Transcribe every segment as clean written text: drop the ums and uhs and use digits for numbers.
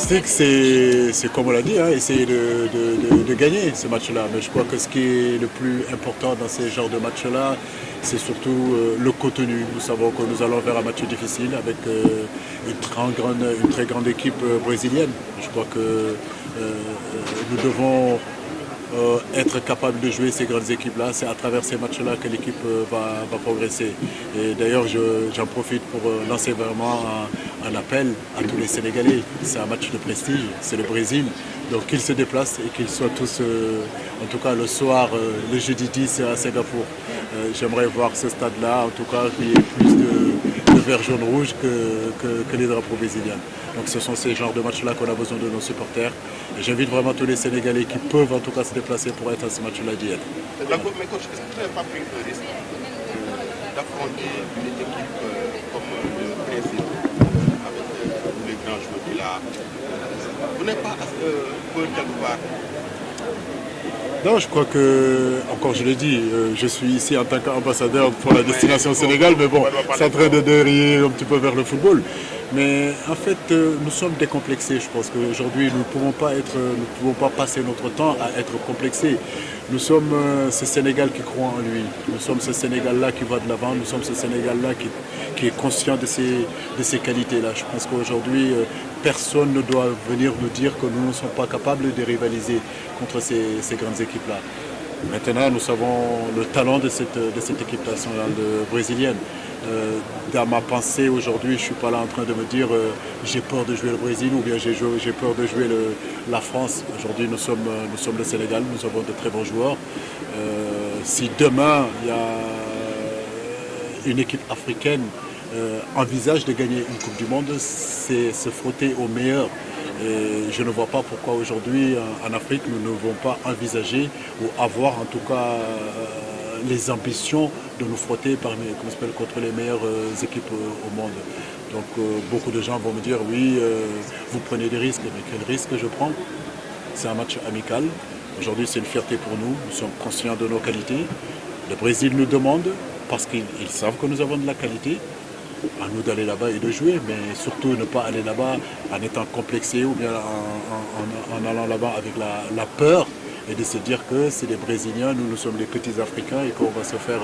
pronostic, c'est comme on l'a dit, hein, essayer de gagner ce match-là. Mais je crois que ce qui est le plus important dans ces genres de matchs-là, c'est surtout le contenu. Nous savons que nous allons vers un match difficile avec une très grande équipe brésilienne. Je crois que nous devons être capable de jouer ces grandes équipes-là. C'est à travers ces matchs-là que l'équipe va progresser. Et d'ailleurs, j'en profite pour lancer vraiment un appel à tous les Sénégalais. C'est un match de prestige, c'est le Brésil. Donc qu'ils se déplacent et qu'ils soient tous, en tout cas le soir, le jeudi 10 à Singapour. J'aimerais voir ce stade-là, en tout cas, qu'il y ait plus de vert, jaune, rouge que les drapeaux brésiliens. Donc ce sont ces genres de matchs-là qu'on a besoin de nos supporters. Et j'invite vraiment tous les Sénégalais qui peuvent en tout cas se déplacer pour être à ce match-là d'y être. D'accord, mais coach, est-ce que vous n'avez pas pris le risque d'affronter une équipe comme le Brésil, avec tous les grands joueurs qu'il a? Vous n'êtes pas peur quelque part? Non, je crois que, encore je l'ai dit, je suis ici en tant qu'ambassadeur pour la destination Sénégal, mais bon, c'est en train de dériver un petit peu vers le football. Mais en fait, nous sommes décomplexés. Je pense qu'aujourd'hui, nous ne pouvons pas passer notre temps à être complexés. Nous sommes ce Sénégal qui croit en lui. Nous sommes ce Sénégal-là qui va de l'avant. Nous sommes ce Sénégal-là qui est conscient de ses qualités-là. Je pense qu'aujourd'hui, personne ne doit venir nous dire que nous ne sommes pas capables de rivaliser contre ces grandes équipes-là. Maintenant, nous savons le talent de cette équipe nationale brésilienne. Dans ma pensée aujourd'hui, je ne suis pas là en train de me dire j'ai peur de jouer le Brésil ou bien j'ai peur de jouer la France. Aujourd'hui, nous sommes le Sénégal, nous avons de très bons joueurs. Si demain, il y a une équipe africaine envisage de gagner une Coupe du Monde, c'est se frotter aux meilleurs. Et je ne vois pas pourquoi aujourd'hui en Afrique nous ne devons pas envisager ou avoir en tout cas les ambitions de nous frotter contre les meilleures équipes au monde. Donc beaucoup de gens vont me dire oui, vous prenez des risques, mais quel risque je prends? C'est un match amical. Aujourd'hui c'est une fierté pour nous, nous sommes conscients de nos qualités. Le Brésil nous demande, parce qu'ils savent que nous avons de la qualité, à nous d'aller là-bas et de jouer, mais surtout ne pas aller là-bas en étant complexé ou bien en allant là-bas avec la peur et de se dire que c'est des Brésiliens, nous sommes les petits Africains et qu'on va se faire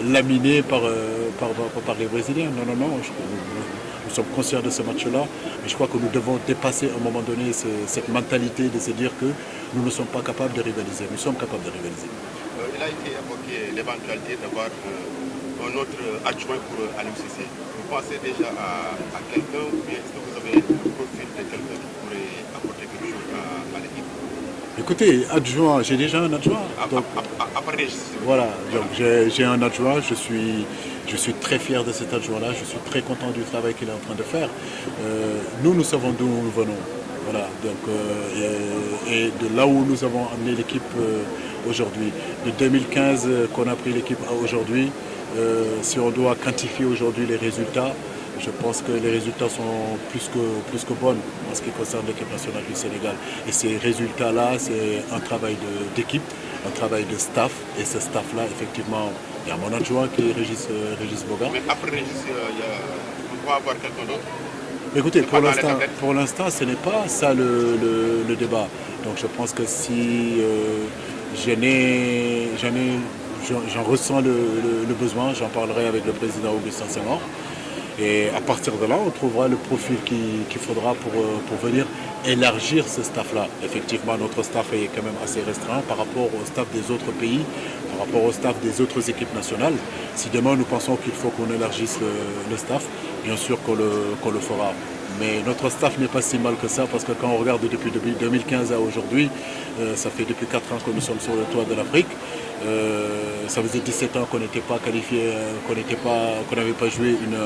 laminer par les Brésiliens. Non, nous sommes conscients de ce match-là, mais je crois que nous devons dépasser à un moment donné cette mentalité de se dire que nous ne sommes pas capables de rivaliser. Nous sommes capables de rivaliser. Il a été évoqué l'éventualité d'avoir un autre adjoint pour Aliou Cissé. Vous pensez déjà à quelqu'un ou bien est-ce que vous avez le profil de quelqu'un qui pourrait apporter quelque chose à l'équipe? Écoutez, adjoint, j'ai déjà un adjoint. Donc, après, voilà, donc j'ai un adjoint, je suis très fier de cet adjoint-là, je suis très content du travail qu'il est en train de faire. Nous savons d'où nous venons. Voilà, donc, et de là où nous avons amené l'équipe aujourd'hui. De 2015 qu'on a pris l'équipe à aujourd'hui, si on doit quantifier aujourd'hui les résultats, je pense que les résultats sont plus que bons en ce qui concerne l'équipe nationale du Sénégal. Et ces résultats-là, c'est un travail d'équipe, un travail de staff. Et ce staff-là, effectivement, il y a mon adjoint qui est Régis Boga. Mais après Régis, on va avoir quelqu'un d'autre? Écoutez, pour l'instant, ce n'est pas ça le débat. Donc je pense que si j'en ressens le besoin, j'en parlerai avec le président Augustin Senghor. Et à partir de là, on trouvera le profil qu'il faudra pour venir élargir ce staff-là. Effectivement, notre staff est quand même assez restreint par rapport au staff des autres pays, par rapport au staff des autres équipes nationales. Si demain nous pensons qu'il faut qu'on élargisse le staff, bien sûr qu'on le fera. Mais notre staff n'est pas si mal que ça parce que quand on regarde depuis 2015 à aujourd'hui, ça fait depuis 4 ans que nous sommes sur le toit de l'Afrique. Ça faisait 17 ans qu'on n'était pas qualifié, qu'on n'avait pas joué une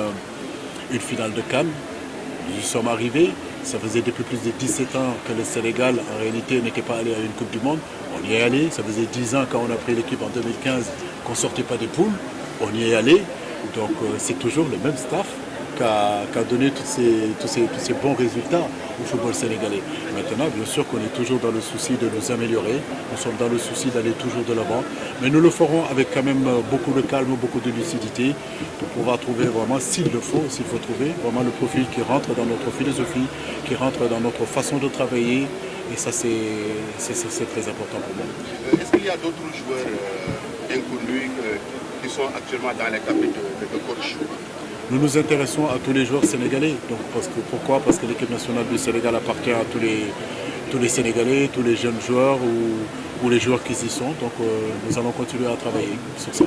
finale de CAN. Nous y sommes arrivés. Ça faisait depuis plus de 17 ans que le Sénégal, en réalité, n'était pas allé à une Coupe du Monde. On y est allé. Ça faisait 10 ans quand on a pris l'équipe en 2015 qu'on ne sortait pas des poules. On y est allé. Donc c'est toujours le même staff. qu'a donné tous ces bons résultats au football sénégalais. Maintenant, bien sûr qu'on est toujours dans le souci de nous améliorer, nous sommes dans le souci d'aller toujours de l'avant, mais nous le ferons avec quand même beaucoup de calme, beaucoup de lucidité, pour pouvoir trouver vraiment, s'il faut trouver vraiment le profil qui rentre dans notre philosophie, qui rentre dans notre façon de travailler, et ça c'est très important pour moi. Est-ce qu'il y a d'autres joueurs inconnus qui sont actuellement dans les tapis de coach? Nous nous intéressons à tous les joueurs sénégalais. Donc, pourquoi? Parce que l'équipe nationale du Sénégal appartient à tous les Sénégalais, tous les jeunes joueurs ou les joueurs qui y sont. Donc nous allons continuer à travailler sur ça.